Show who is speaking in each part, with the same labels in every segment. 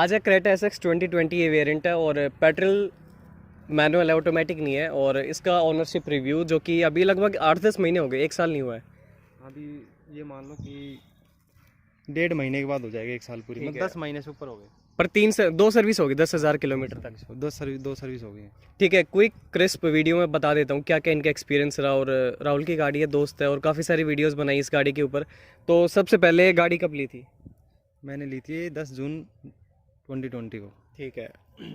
Speaker 1: आज है Creta SX 2020 ये वेरिएंट है और पेट्रोल मैनुअल है, ऑटोमेटिक नहीं है। और इसका ओनरशिप रिव्यू जो कि अभी लगभग 8-10 महीने हो गए, 1 साल नहीं हुआ है
Speaker 2: अभी। ये मान लो कि 1.5 महीने के बाद हो जाएगा 1 साल पूरी,
Speaker 1: ठीक
Speaker 2: मतलब
Speaker 1: है।
Speaker 2: 10 महीने से ऊपर हो गए।
Speaker 1: पर 2 सर्विस होगी 10,000 किलोमीटर तक।
Speaker 2: 2 सर्विस हो गई हैं।
Speaker 1: ठीक है, क्विक क्रिस्प वीडियो में बता देता हूँ क्या क्या इनका एक्सपीरियंस रहा। और राहुल की गाड़ी है, दोस्त है, और काफ़ी सारी वीडियोस बनाई इस गाड़ी के ऊपर। तो सबसे पहले गाड़ी कब ली थी?
Speaker 2: मैंने ली थी 10 जून 2020 को।
Speaker 1: ठीक है,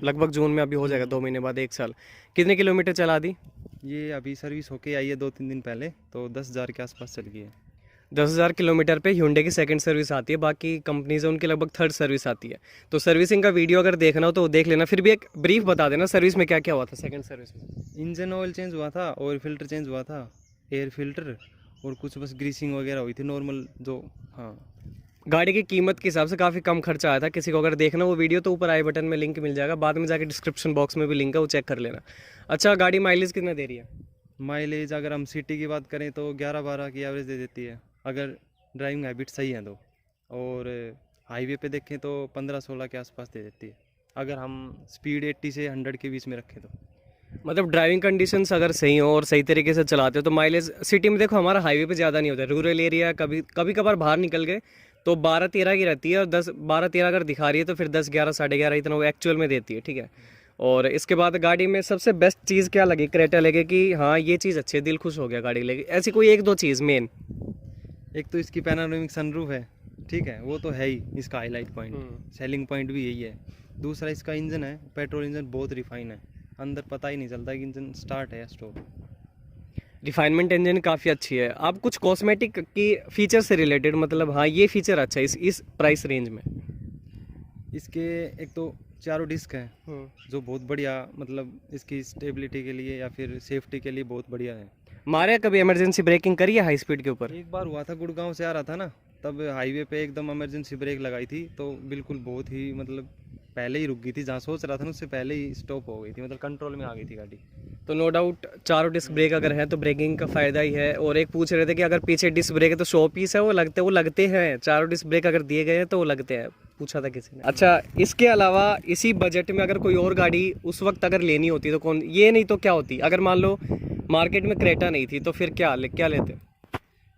Speaker 1: लगभग जून में अभी हो जाएगा 2 महीने बाद 1 साल। कितने किलोमीटर चला दी?
Speaker 2: ये अभी सर्विस होके आई है 2-3 दिन पहले, तो 10,000 के आसपास चल गई है।
Speaker 1: 10,000 किलोमीटर पे Hyundai की सेकंड सर्विस आती है, बाकी कंपनीज है उनकी लगभग थर्ड सर्विस आती है। तो सर्विसिंग का वीडियो अगर देखना हो तो देख लेना। फिर भी एक ब्रीफ बता देना सर्विस में क्या क्या हुआ था सेकंड सर्विस में।
Speaker 2: इंजन ऑयल चेंज हुआ था, ऑयल फिल्टर चेंज हुआ था, एयर फिल्टर, और कुछ बस ग्रीसिंग वगैरह हुई थी नॉर्मल जो। हाँ,
Speaker 1: गाड़ी की कीमत के हिसाब से काफ़ी कम खर्चा आया था। किसी को अगर देखना वो वीडियो तो ऊपर आई बटन में लिंक मिल जाएगा, बाद में जाके डिस्क्रिप्शन बॉक्स में भी लिंक है, वो चेक कर लेना। अच्छा, गाड़ी माइलेज कितना दे रही है?
Speaker 2: माइलेज अगर हम सिटी की बात करें तो 11-12 की एवरेज दे देती है, अगर ड्राइविंग हैबिट सही है तो। और हाईवे पे देखें तो 15-16 के आसपास दे देती है, अगर हम स्पीड 80 से 100 के बीच में रखें तो।
Speaker 1: मतलब ड्राइविंग कंडीशंस अगर सही हो और सही तरीके से चलाते हो तो माइलेज सिटी में देखो हमारा हाईवे पे ज़्यादा नहीं होता है, रूरल एरिया कभी कभी कभार बाहर निकल गए तो 12-13 की रहती है। और 10-12-13 अगर दिखा रही है तो फिर 10-11 11.5 इतना वो एक्चुअल में देती है। ठीक है। और इसके बाद गाड़ी में सबसे बेस्ट चीज़ क्या लगी क्रेटा लेके कि हाँ ये चीज़ अच्छी है, दिल खुश हो गया गाड़ी लेके? ऐसी कोई 1-2 चीज़ मेन?
Speaker 2: एक तो इसकी पैनोरामिक सनरूफ है, ठीक है, वो तो है ही इसका हाईलाइट पॉइंट, सेलिंग पॉइंट भी यही है। दूसरा इसका इंजन है, पेट्रोल इंजन बहुत रिफाइन है, अंदर पता ही नहीं चलता कि इंजन स्टार्ट है या स्टॉप।
Speaker 1: रिफाइनमेंट इंजन काफ़ी अच्छी है। आप कुछ कॉस्मेटिक की फीचर से रिलेटेड, मतलब हाँ ये फीचर अच्छा है इस प्राइस रेंज में?
Speaker 2: इसके एक तो चारों डिस्क हैं जो बहुत बढ़िया, मतलब इसकी स्टेबिलिटी के लिए या फिर सेफ्टी के लिए बहुत बढ़िया है।
Speaker 1: मारे कभी इमरजेंसी ब्रेकिंग करी है हाई स्पीड के ऊपर?
Speaker 2: एक बार हुआ था, गुड़गांव से आ रहा था ना, तब हाईवे पे एकदम इमरजेंसी ब्रेक लगाई थी, तो बिल्कुल बहुत ही मतलब पहले ही रुक गई थी, जहाँ सोच रहा था ना उससे पहले ही स्टॉप हो गई थी, मतलब कंट्रोल में आ गई थी गाड़ी।
Speaker 1: तो नो डाउट चारों डिस्क ब्रेक अगर है तो ब्रेकिंग का फ़ायदा ही है। और एक पूछ रहे थे कि अगर पीछे डिस्क ब्रेक है तो शो पीस है, वो लगते हैं। चारों डिस्क ब्रेक अगर दिए गए हैं तो वो लगते हैं, पूछा था किसी ने। अच्छा, इसके अलावा इसी बजट में अगर कोई और गाड़ी उस वक्त अगर लेनी होती तो कौन, ये नहीं तो क्या होती? अगर मान लो मार्केट में क्रेटा नहीं थी तो फिर क्या लेते?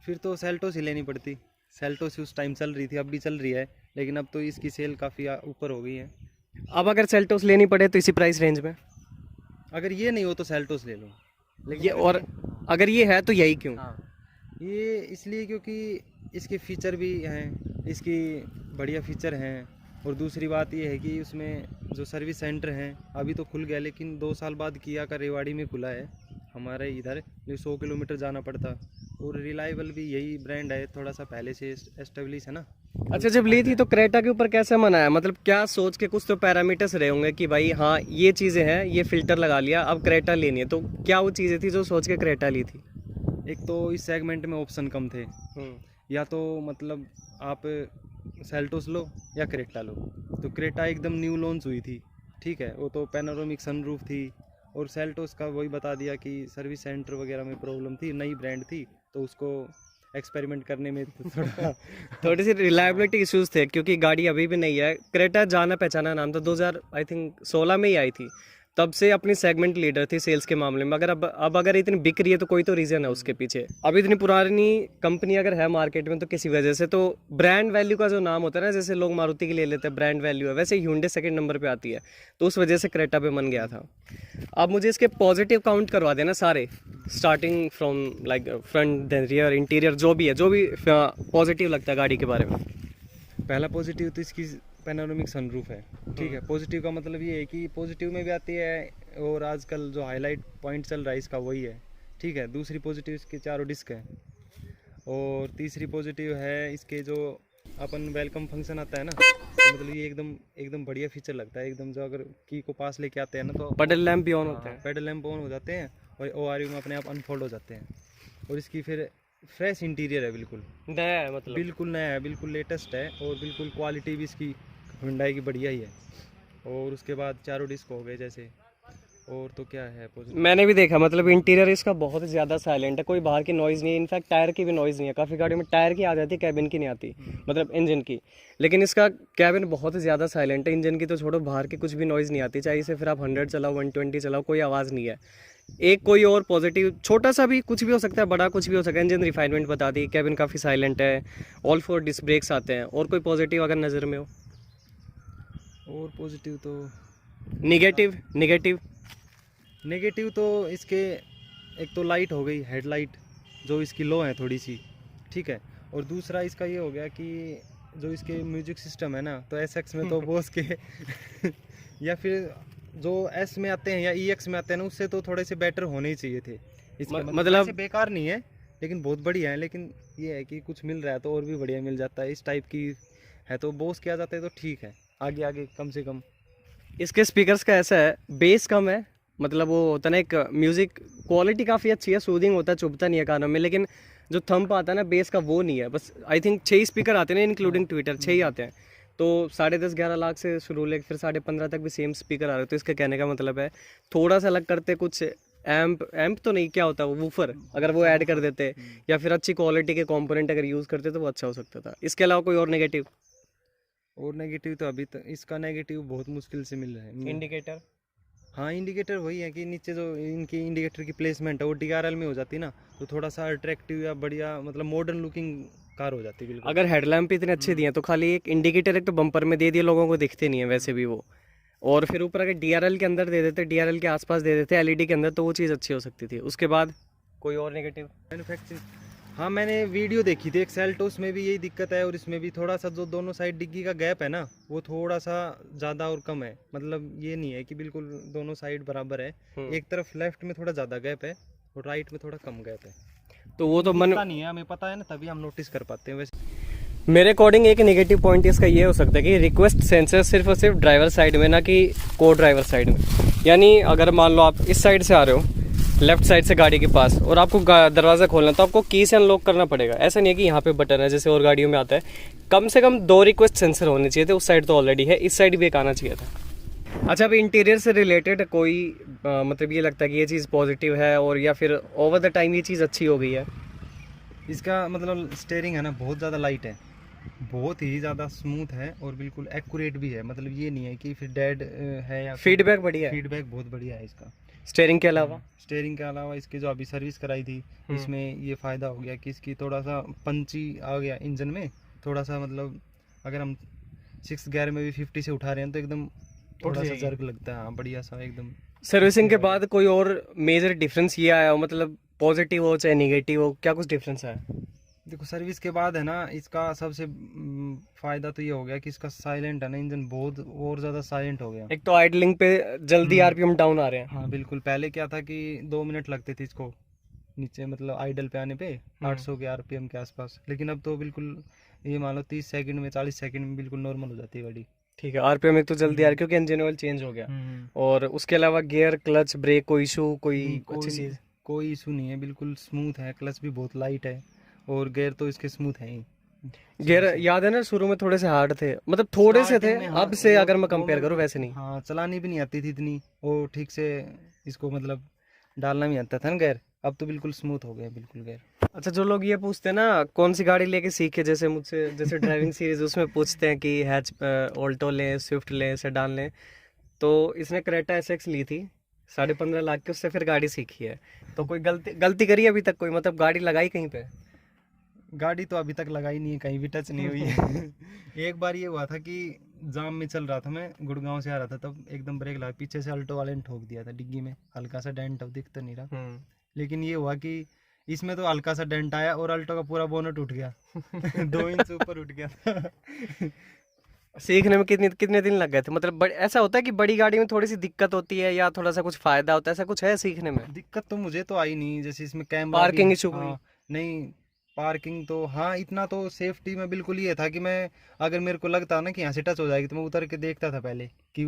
Speaker 2: फिर तो सेल्टोस ही लेनी पड़ती। सेल्टोस उस टाइम चल रही थी, अब भी चल रही है, लेकिन अब तो इसकी सेल काफ़ी ऊपर हो गई है।
Speaker 1: अब अगर सेल्टोस लेनी पड़े तो इसी प्राइस रेंज में?
Speaker 2: अगर ये नहीं हो तो सेल्टोस ले लो। लेकिन
Speaker 1: ये और अगर ये है तो यही क्यों?
Speaker 2: हाँ, ये इसलिए क्योंकि इसके फीचर भी हैं, इसकी बढ़िया फीचर हैं। और दूसरी बात ये है कि उसमें जो सर्विस सेंटर हैं अभी तो खुल गया, लेकिन 2 साल बाद किया का रेवाड़ी में खुला है हमारे इधर, जो 100 किलोमीटर जाना पड़ता। और रिलायबल भी यही ब्रांड है, थोड़ा सा पहले से एस्टेब्लिश है ना।
Speaker 1: अच्छा, जब ली थी तो क्रेटा के ऊपर कैसे मनाया? मतलब क्या सोच के, कुछ तो पैरामीटर्स रहे होंगे कि भाई हाँ ये चीज़ें हैं, ये फिल्टर लगा लिया, अब क्रेटा लेनी है। तो क्या वो चीज़ें थी जो सोच के क्रेटा ली थी?
Speaker 2: एक तो इस सेगमेंट में ऑप्शन कम थे, या तो मतलब आप सेल्टोस लो या क्रेटा लो। तो क्रेटा एकदम न्यू लॉन्च हुई थी, ठीक है, वो तो पैनोरामिक सनरूफ थी। और सेल्टोस का वही बता दिया कि सर्विस सेंटर वगैरह में प्रॉब्लम थी, नई ब्रांड थी, तो उसको एक्सपेरिमेंट करने में
Speaker 1: थोड़ी सी रिलायबिलिटी इश्यूज थे क्योंकि गाड़ी अभी भी नहीं है। क्रेटा जाना पहचाना नाम था, 2000 आई थिंक 16 में ही आई थी, तब से अपनी सेगमेंट लीडर थी सेल्स के मामले में। अगर अब अगर इतनी बिक रही है तो कोई तो रीज़न है उसके पीछे। अब इतनी पुरानी कंपनी अगर है मार्केट में तो किसी वजह से, तो ब्रांड वैल्यू का जो नाम होता है ना, जैसे लोग मारुति के ले लेते हैं ब्रांड वैल्यू है, वैसे Hyundai सेकंड नंबर पे आती है, तो उस वजह से क्रेटा पे मन गया था। अब मुझे इसके पॉजिटिव काउंट करवा देना सारे, starting from like front then rear interior, जो भी है, जो भी पॉजिटिव लगता है गाड़ी के बारे में।
Speaker 2: पहला पॉजिटिव तो इसकी पैनोरामिक सनरूफ है, ठीक है। पॉजिटिव का मतलब ये है कि पॉजिटिव में भी आती है, और आजकल जो हाईलाइट पॉइंट चल रहा है इसका वही है, ठीक है। दूसरी पॉजिटिव इसके चारों डिस्क हैं। और तीसरी पॉजिटिव है इसके जो अपन वेलकम फंक्शन आता है ना, तो मतलब ये एकदम एकदम बढ़िया फीचर लगता है एकदम। जो अगर की को पास लेके आते हैं ना तो
Speaker 1: पेडल लैंप भी ऑन होता है।
Speaker 2: पेडल लैंप ऑन हो जाते हैं और ORU में अपने आप अनफोल्ड हो जाते हैं। और इसकी फिर फ्रेश इंटीरियर है, बिल्कुल
Speaker 1: नया है, मतलब
Speaker 2: बिल्कुल नया है, बिल्कुल लेटेस्ट है। और बिल्कुल क्वालिटी भी इसकी Hyundai की बढ़िया ही है। और उसके बाद चारों डिस्क हो गए जैसे, और तो क्या है पॉजिटिव।
Speaker 1: मैंने भी देखा, मतलब इंटीरियर इसका बहुत ज़्यादा साइलेंट है, कोई बाहर की नॉइज़ नहीं है, इनफैक्ट टायर की भी नॉइज़ नहीं है। काफ़ी गाड़ियों में टायर की आ जाती है, कैबिन की नहीं आती, मतलब इंजन की। लेकिन इसका कैबिन बहुत ज़्यादा साइलेंट है, इंजन की तो छोड़ो, बाहर की कुछ भी नॉइज़ नहीं आती, चाहे इसे फिर आप 100 चलाओ 120 चलाओ, कोई आवाज़ नहीं है। एक कोई और पॉजिटिव छोटा सा भी कुछ भी हो सकता है, बड़ा कुछ भी हो सकता है, इंजन रिफाइनमेंट बता दी, कैबिन काफ़ी साइलेंट है, ऑल 4 डिस्क ब्रेक्स आते हैं। और कोई पॉजिटिव अगर नज़र में हो?
Speaker 2: और पॉजिटिव तो
Speaker 1: निगेटिव निगेटिव
Speaker 2: नेगेटिव तो इसके एक तो लाइट हो गई, हेडलाइट जो इसकी लो है थोड़ी सी, ठीक है। और दूसरा इसका ये हो गया कि जो इसके म्यूजिक सिस्टम है ना, तो एसएक्स में तो बोस के या फिर जो एस में आते हैं या ईएक्स में आते हैं ना, उससे तो थोड़े से बेटर होने ही चाहिए थे इसके। मतलब ऐसे बेकार नहीं है लेकिन बहुत बढ़िया है, लेकिन ये है कि कुछ मिल रहा है तो और भी बढ़िया मिल जाता है। इस टाइप की है तो बोस के आ जाते हैं तो ठीक है, आगे आगे कम से कम।
Speaker 1: इसके स्पीकर्स का ऐसा है, बेस कम है, मतलब वो होता है ना, एक म्यूजिक क्वालिटी काफ़ी अच्छी है, सूदिंग होता है, चुभता नहीं है कानों में, लेकिन जो थंप आता है ना बेस का वो नहीं है। बस आई थिंक 6 स्पीकर आते हैं ना, इंक्लूडिंग ट्विटर 6 ही आते हैं। तो 10.5-11 लाख से शुरू लेकर फिर 15.5 तक भी सेम स्पीकर आ रहे हैं। तो इसके कहने का मतलब है थोड़ा सा अलग करते, कुछ एम्प तो नहीं, क्या होता है वो, वूफर अगर वो ऐड कर देते, या फिर अच्छी क्वालिटी के कंपोनेंट अगर यूज़ करते तो वो अच्छा हो सकता था। इसके अलावा कोई और नेगेटिव?
Speaker 2: और नेगेटिव तो अभी तक इसका नेगेटिव बहुत मुश्किल से मिल रहा है।
Speaker 1: इंडिकेटर?
Speaker 2: हाँ, इंडिकेटर वही है कि नीचे जो इनकी इंडिकेटर की प्लेसमेंट है वो डीआरएल में हो जाती ना, तो थोड़ा सा अट्रैक्टिव या बढ़िया, मतलब मॉडर्न लुकिंग कार हो जाती है बिल्कुल।
Speaker 1: अगर हेडलैम्प इतने अच्छे दिए हैं तो खाली एक इंडिकेटर एक तो बम्पर में दे दिए, लोगों को दिखते नहीं है वैसे भी वो। और फिर ऊपर अगर डीआरएल के अंदर दे देते, डीआरएल के आसपास दे देते एलईडी के अंदर, तो वो चीज़ अच्छी हो सकती थी। उसके बाद कोई और नेगेटिव?
Speaker 2: मैन्युफैक्चरिंग, हाँ मैंने वीडियो देखी थी एक सेल्टोस में भी यही दिक्कत है, और इसमें भी थोड़ा सा जो दोनों साइड डिग्गी का गैप है ना, वो थोड़ा सा ज़्यादा और कम है। मतलब ये नहीं है कि बिल्कुल दोनों साइड बराबर है, एक तरफ लेफ्ट में थोड़ा ज़्यादा गैप है और राइट में थोड़ा कम गैप है।
Speaker 1: तो वो तो
Speaker 2: पता नहीं है, हमें पता है ना, तभी हम नोटिस कर पाते हैं। वैसे
Speaker 1: मेरे अकॉर्डिंग एक नेगेटिव पॉइंट इसका ये हो सकता है कि रिक्वेस्ट सेंसर सिर्फ और सिर्फ ड्राइवर साइड में, ना कि को ड्राइवर साइड में। यानी अगर मान लो आप इस साइड से आ रहे हो, लेफ्ट साइड से गाड़ी के पास, और आपको दरवाज़ा खोलना है, तो आपको की से अनलॉक करना पड़ेगा। ऐसा नहीं है कि यहाँ पे बटन है जैसे और गाड़ियों में आता है। कम से कम 2 रिक्वेस्ट सेंसर होने चाहिए थे। उस साइड तो ऑलरेडी है, इस साइड भी एक आना चाहिए था। अच्छा, अभी इंटीरियर से रिलेटेड कोई मतलब ये लगता है कि ये चीज़ पॉजिटिव है, और या फिर ओवर द टाइम ये चीज़ अच्छी हो गई है?
Speaker 2: इसका मतलब स्टेयरिंग है ना, बहुत ज़्यादा लाइट है, बहुत ही ज़्यादा स्मूथ है और बिल्कुल एक्यूरेट भी है। मतलब ये नहीं है कि फिर डेड है या
Speaker 1: फीडबैक बढ़िया है?
Speaker 2: फीडबैक बहुत बढ़िया है इसका।
Speaker 1: स्टेयरिंग के अलावा?
Speaker 2: स्टेयरिंग के अलावा इसकी जो अभी सर्विस कराई थी, इसमें ये फ़ायदा हो गया कि इसकी थोड़ा सा पंची आ गया इंजन में, थोड़ा सा मतलब अगर हम 6 गियर में भी 50 से उठा रहे हैं तो एकदम थोड़ा सा जर्क लगता है। हाँ, बढ़िया सा एकदम।
Speaker 1: सर्विसिंग के बाद कोई और मेजर डिफरेंस ये आया हो, मतलब पॉजिटिव हो चाहे नेगेटिव हो, क्या कुछ डिफरेंस है?
Speaker 2: देखो, सर्विस के बाद है ना, इसका सबसे फ़ायदा तो ये हो गया कि इसका साइलेंट है ना, इंजन बहुत और ज़्यादा साइलेंट हो गया।
Speaker 1: एक तो आइडलिंग पे जल्दी आरपीएम डाउन आ रहे हैं।
Speaker 2: हाँ बिल्कुल, पहले क्या था कि 2 मिनट लगते थे इसको नीचे, मतलब आइडल पे आने पे 800 के आरपीएम के आसपास, लेकिन अब तो बिल्कुल ये मान लो 30 सेकंड में 40 सेकंड में बिल्कुल नॉर्मल हो जाती है गाड़ी।
Speaker 1: ठीक है, आरपीएम एक तो जल्दी आ रहा है क्योंकि इंजन ऑयल चेंज हो गया। और उसके अलावा गियर, क्लच, ब्रेक, कोई इशू, कोई अच्छी चीज़?
Speaker 2: कोई इशू नहीं है, बिल्कुल स्मूथ है। क्लच भी बहुत लाइट है और गियर तो इसके स्मूथ है ही।
Speaker 1: गियर याद है ना, शुरू में थोड़े से हार्ड थे, मतलब थोड़े से थे,
Speaker 2: स्टार्टिंग में, हाँ,
Speaker 1: अब से
Speaker 2: वो
Speaker 1: अगर मैं
Speaker 2: 2
Speaker 1: कंपेयर
Speaker 2: मिनट
Speaker 1: करूँ वैसे नहीं।
Speaker 2: हाँ, चलानी भी नहीं आती थी इतनी, वो ठीक से इसको मतलब डालना भी आता था ना गियर। अब तो बिल्कुल स्मूथ हो गया बिल्कुल गियर।
Speaker 1: अच्छा, जो लोग ये पूछते हैं ना कौन सी गाड़ी लेके सीखे, जैसे मुझसे, जैसे ड्राइविंग सीरीज उसमें पूछते हैं कि हैच ऑल्टो लें, स्विफ्ट लें, सेडान लें, तो इसने क्रेटा एसएक्स ली थी 15.5 लाख की, उससे फिर गाड़ी सीखी है। तो कोई गलती करी अभी तक कोई, मतलब गाड़ी लगाई कहीं पे?
Speaker 2: गाड़ी तो अभी तक लगाई नहीं है, कहीं भी टच नहीं हुई है। एक बार ये हुआ था कि जाम में चल रहा था, मैं गुड़गांव से आ रहा था, तब एकदम ब्रेक लगा, पीछे से अल्टो वाले ने ठोक दिया था डिग्गी में, हल्का सा डेंट दिख तो नहीं रहा, लेकिन ये हुआ कि इसमें तो हल्का सा डेंट आया और अल्टो का पूरा बोनट उठ गया। 2 इंच ऊपर उठ गया था।
Speaker 1: सीखने में कितने दिन लग गए थे? मतलब ऐसा होता है कि बड़ी गाड़ी में थोड़ी सी दिक्कत होती है या थोड़ा सा कुछ फायदा होता है, ऐसा कुछ है सीखने में?
Speaker 2: दिक्कत तो मुझे तो आई नहीं, जैसे इसमें कैमरा
Speaker 1: पार्किंग इशू?
Speaker 2: हाँ, नहीं पार्किंग तो हाँ, इतना तो सेफ्टी में बिल्कुल ये था कि मैं अगर मेरे को लगता ना कि यहाँ से टच हो जाएगी तो मैं उतर के देखता था पहले कि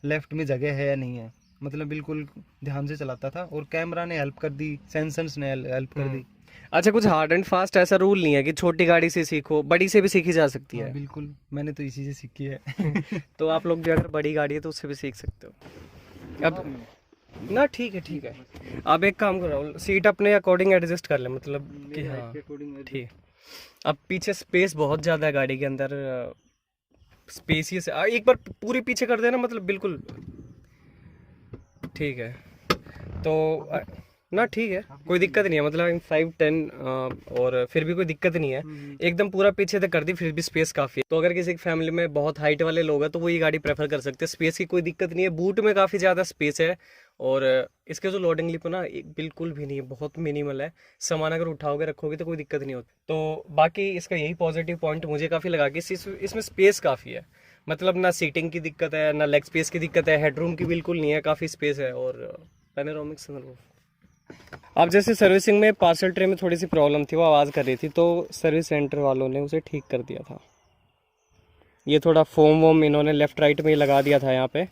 Speaker 2: लेफ्ट में जगह है या नहीं है, मतलब बिल्कुल ध्यान से चलाता था। और कैमरा ने हेल्प कर दी, सेंसर्स ने हेल्प कर दी।
Speaker 1: अच्छा, कुछ हार्ड एंड फास्ट ऐसा रूल नहीं है कि छोटी गाड़ी से सीखो, बड़ी से भी सीखी जा सकती है?
Speaker 2: हाँ, बिल्कुल, मैंने तो इसी से सीखी है।
Speaker 1: तो आप लोग भी अगर बड़ी गाड़ी है तो उससे भी सीख सकते हो। अब ना ठीक है। अब एक काम करो, सीट अपने अकॉर्डिंग एडजस्ट कर ले, मतलब कि हाँ ठीक। अब पीछे स्पेस बहुत ज़्यादा है गाड़ी के अंदर, स्पेसियस। एक बार पूरी पीछे कर देना, मतलब बिल्कुल ठीक है। तो ना ठीक है, कोई दिक्कत नहीं है, मतलब 5-10 और फिर भी कोई दिक्कत नहीं है। एकदम पूरा पीछे तक कर दी, फिर भी स्पेस काफ़ी है। तो अगर किसी फैमिली में बहुत हाइट वाले लोग हैं तो वो ये गाड़ी प्रेफर कर सकते हैं, स्पेस की कोई दिक्कत नहीं है। बूट में काफ़ी ज़्यादा स्पेस है, और इसके जो लोडिंग लिप है ना, बिल्कुल भी नहीं है, बहुत मिनिमल है। सामान अगर उठाओगे रखोगे तो कोई दिक्कत नहीं होती। तो बाकी इसका यही पॉजिटिव पॉइंट मुझे काफ़ी लगा कि इसमें स्पेस काफ़ी है, मतलब ना सीटिंग की दिक्कत है, ना लेग स्पेस की दिक्कत है, हेडरूम की बिल्कुल नहीं है, काफ़ी स्पेस है। और पैनोरामिक सनरूफ। अब जैसे सर्विसिंग में पार्सल ट्रे में थोड़ी सी प्रॉब्लम थी, वो आवाज़ कर रही थी, तो सर्विस सेंटर वालों ने उसे ठीक कर दिया था। ये थोड़ा फोम वोम इन्होंने लेफ़्ट राइट में लगा दिया था यहाँ पे,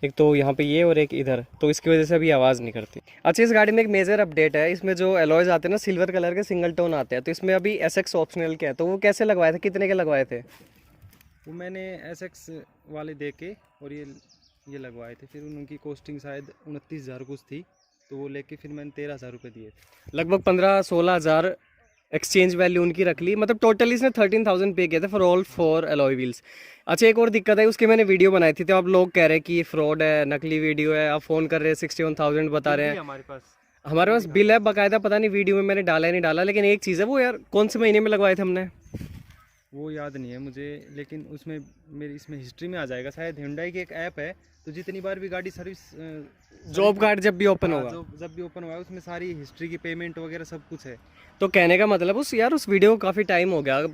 Speaker 1: एक तो यहाँ पे ये और एक इधर, तो इसकी वजह से अभी आवाज़ नहीं करती। अच्छा, इस गाड़ी में एक मेजर अपडेट है, इसमें जो एलॉयज आते हैं ना, सिल्वर कलर के सिंगल टोन आते हैं, तो इसमें अभी SX ऑप्शनल के है। तो वो कैसे लगवाए थे, कितने के लगवाए थे?
Speaker 2: वो मैंने SX वाले दे के और ये लगवाए थे, फिर उनकी कॉस्टिंग शायद 29,000 कुछ थी, तो वो लेके फिर मैंने 13,000 रुपये दिए थे।
Speaker 1: लगभग 15-16 हज़ार एक्सचेंज वैल्यू उनकी रख ली, मतलब टोटल इसने 13,000 पे किया था फॉर ऑल 4 अलॉय व्हील्स। अच्छा, एक और दिक्कत है, उसकी मैंने वीडियो बनाई थी, तो अब लोग कह रहे हैं कि ये फ्रॉड है, नकली वीडियो है। आप फ़ोन कर रहे हैं, 61,000 बता रहे हैं। हमारे पास बिल है बाकायदा, पता नहीं वीडियो में मैंने डाला है नहीं डाला। लेकिन एक चीज़ है, वो यार कौन से महीने में लगवाए थे हमने,
Speaker 2: वो याद नहीं है मुझे, लेकिन उसमें मेरी इसमें हिस्ट्री में आ जाएगा शायद। Hyundai की एक ऐप है, तो जितनी बार भी गाड़ी सर्विस
Speaker 1: जॉब कार्ड जब भी ओपन होगा,
Speaker 2: जब भी ओपन हुआ है, उसमें सारी हिस्ट्री की पेमेंट वगैरह सब कुछ है।
Speaker 1: तो कहने का मतलब उस वीडियो को काफ़ी टाइम हो गया।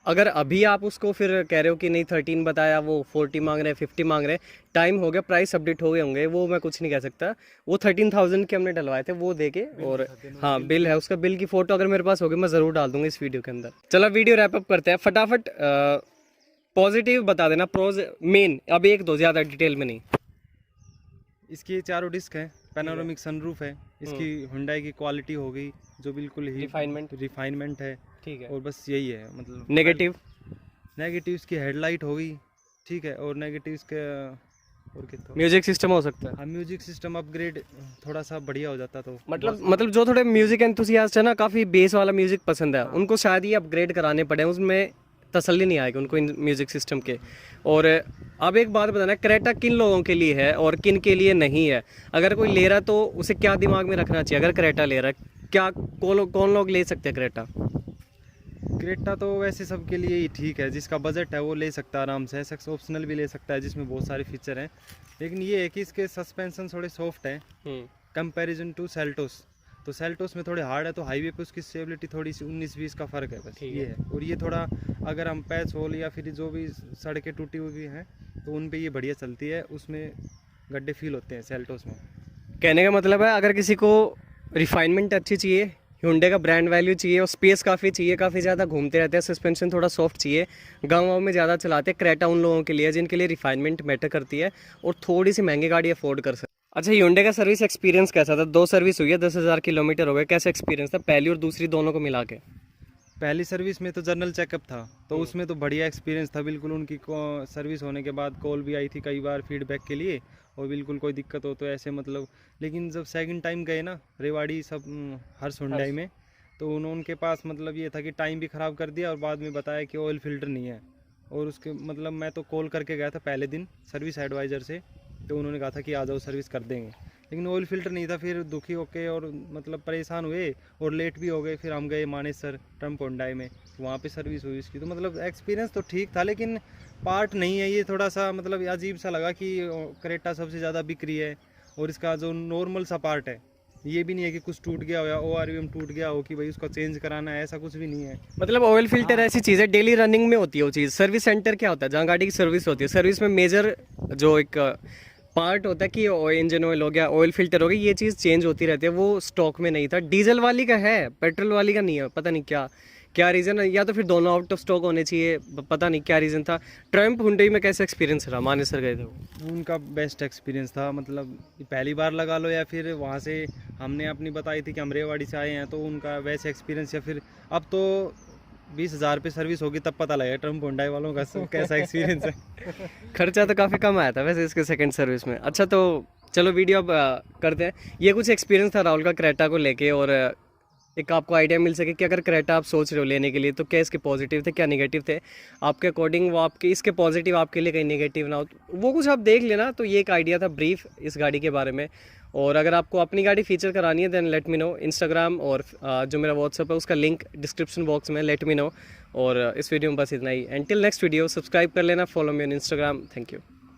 Speaker 1: अगर अभी आप उसको फिर कह रहे हो कि नहीं 13 बताया, वो 40 मांग रहे हैं, 50 मांग रहे हैं, टाइम हो गया, प्राइस अपडेट हो गए होंगे, वो मैं कुछ नहीं कह सकता। वो 13,000 के हमने डलवाए थे, वो देके। और हाँ, बिल है, उसका बिल की फ़ोटो अगर मेरे पास होगी मैं ज़रूर डाल दूंगा इस वीडियो के अंदर। चलो वीडियो रैप अप करते हैं फटाफट। पॉजिटिव बता देना, प्रोज मेन, अब एक दो, ज़्यादा डिटेल में नहीं।
Speaker 2: इसकी चारों डिस्क है, पैनोरामिक सनरूफ है, इसकी Hyundai की क्वालिटी हो गई जो बिल्कुल ही रिफाइनमेंट है,
Speaker 1: ठीक है।
Speaker 2: और बस यही है। मतलब नेगेटिव इसकी हेडलाइट हो गई, ठीक है, और नेगेटिव इसके और कितना
Speaker 1: म्यूजिक सिस्टम हो सकता है।
Speaker 2: हाँ, म्यूजिक सिस्टम अपग्रेड थोड़ा सा बढ़िया हो जाता तो
Speaker 1: मतलब जो थोड़े म्यूजिक एंथुसियास्ट है ना, काफ़ी बेस वाला म्यूजिक पसंद है, उनको शायद ये अपग्रेड कराने पड़े, उसमें तसल्ली नहीं आएगी उनको इन म्यूजिक सिस्टम के। और अब एक बात बताना, क्रेटा किन लोगों के लिए है और किन के लिए नहीं है? अगर कोई ले रहा है तो उसे क्या दिमाग में रखना चाहिए? अगर क्रेटा ले रहा है, क्या कौन लोग ले सकते हैं क्रेटा?
Speaker 2: क्रेटा तो वैसे सबके लिए ही ठीक है, जिसका बजट है वो ले सकता है आराम से। SX ऑप्शनल भी ले सकता है, जिसमें बहुत सारे फीचर हैं, लेकिन ये है कि इसके सस्पेंशन थोड़े सॉफ्ट हैं कंपैरिजन टू सेल्टोस। तो सेल्टोस में थोड़े हार्ड है, तो हाईवे पे उसकी स्टेबिलिटी थोड़ी सी 19-20 का फ़र्क है, बस ये है। और ये थोड़ा, अगर हम पैच होल या फिर जो भी सड़कें टूटी हुई हैं तो उन पे ये बढ़िया चलती है, उसमें गड्ढे फील होते हैं सेल्टोस में।
Speaker 1: कहने का मतलब है, अगर किसी को रिफाइनमेंट अच्छी चाहिए, Hyundai का ब्रांड वैल्यू चाहिए, और स्पेस काफ़ी चाहिए, काफ़ी ज़्यादा घूमते रहते हैं, सस्पेंशन थोड़ा सॉफ्ट चाहिए, गाँव में ज़्यादा चलाते हैं, क्रेटा उन लोगों के लिए, जिनके लिए रिफाइनमेंट मैटर करती है और थोड़ी सी महंगी गाड़ी अफोर्ड कर सकते। अच्छा, Hyundai का सर्विस एक्सपीरियंस कैसा था? 2 सर्विस हुई है, 10,000 किलोमीटर हो गए, कैसा एक्सपीरियंस था पहली और दूसरी दोनों को मिला के?
Speaker 2: पहली सर्विस में तो जनरल चेकअप था, तो उसमें तो बढ़िया एक्सपीरियंस था बिल्कुल। उनकी सर्विस होने के बाद कॉल भी आई थी कई बार फीडबैक के लिए, और बिल्कुल कोई दिक्कत हो तो ऐसे मतलब। लेकिन जब सेकंड टाइम गए ना रेवाड़ी सब हर्ष Hyundai में, तो उनके पास मतलब ये था कि टाइम भी ख़राब कर दिया, और बाद में बताया कि ऑयल फिल्टर नहीं है। और उसके मतलब मैं तो कॉल करके गया था पहले दिन सर्विस एडवाइज़र से, तो उन्होंने कहा था कि आ जाओ सर्विस कर देंगे, लेकिन ऑयल फिल्टर नहीं था। फिर दुखी होके और मतलब परेशान हुए और लेट भी हो गए। फिर हम गए मानेसर ट्रम्प Hyundai में, वहाँ पे सर्विस हुई इसकी। तो मतलब एक्सपीरियंस तो ठीक था, लेकिन पार्ट नहीं है, ये थोड़ा सा मतलब अजीब सा लगा कि क्रेटा सबसे ज़्यादा बिक रही है, और इसका जो नॉर्मल सा पार्ट है, ये भी नहीं है कि कुछ टूट गया हो या ORVM टूट गया हो कि भाई उसको चेंज कराना है, ऐसा कुछ भी नहीं है।
Speaker 1: मतलब ऑयल फिल्टर ऐसी चीज़ है, डेली रनिंग में होती है वो चीज़। सर्विस सेंटर क्या होता है? जहाँ गाड़ी की सर्विस होती है, सर्विस में मेजर जो एक पार्ट होता है कि इंजन ऑयल हो गया, ऑयल फिल्टर हो गया, ये चीज़ चेंज होती रहती है। वो स्टॉक में नहीं था, डीजल वाली का है, पेट्रोल वाली का नहीं है। पता नहीं क्या रीज़न है, या तो फिर दोनों आउट ऑफ स्टॉक होने चाहिए, पता नहीं क्या रीज़न था। ट्रम्प Hyundai में कैसा एक्सपीरियंस रहा? मानेसर गए थे वो।
Speaker 2: उनका बेस्ट एक्सपीरियंस था, मतलब पहली बार लगा लो या फिर वहाँ से हमने अपनी बताई थी कि हम रेवाड़ी से आए हैं, तो उनका वैसे एक्सपीरियंस। या फिर अब तो 20,000 पे सर्विस होगी तब पता लगेगा ट्रम्प Hyundai वालों का कैसा एक्सपीरियंस है।
Speaker 1: खर्चा तो काफ़ी कम आया था वैसे इसके सेकंड सर्विस में। अच्छा, तो चलो वीडियो अब करते हैं। ये कुछ एक्सपीरियंस था राहुल का क्रेटा को लेके, और एक आपको आइडिया मिल सके कि अगर क्रेटा आप सोच रहे हो लेने के लिए तो क्या इसके पॉजिटिव थे, क्या नेगेटिव थे आपके अकॉर्डिंग, वो आपके इसके पॉजिटिव आपके लिए कहीं नेगेटिव ना हो, वो कुछ आप देख लेना। तो ये एक आइडिया था ब्रीफ इस गाड़ी के बारे में। और अगर आपको अपनी गाड़ी फीचर करानी है then let me know. Instagram और जो मेरा व्हाट्सअप है उसका लिंक डिस्क्रिप्शन बॉक्स में, लेट मी नो। और इस वीडियो में बस इतना ही। And till next video, subscribe कर लेना, follow me on Instagram. Thank you.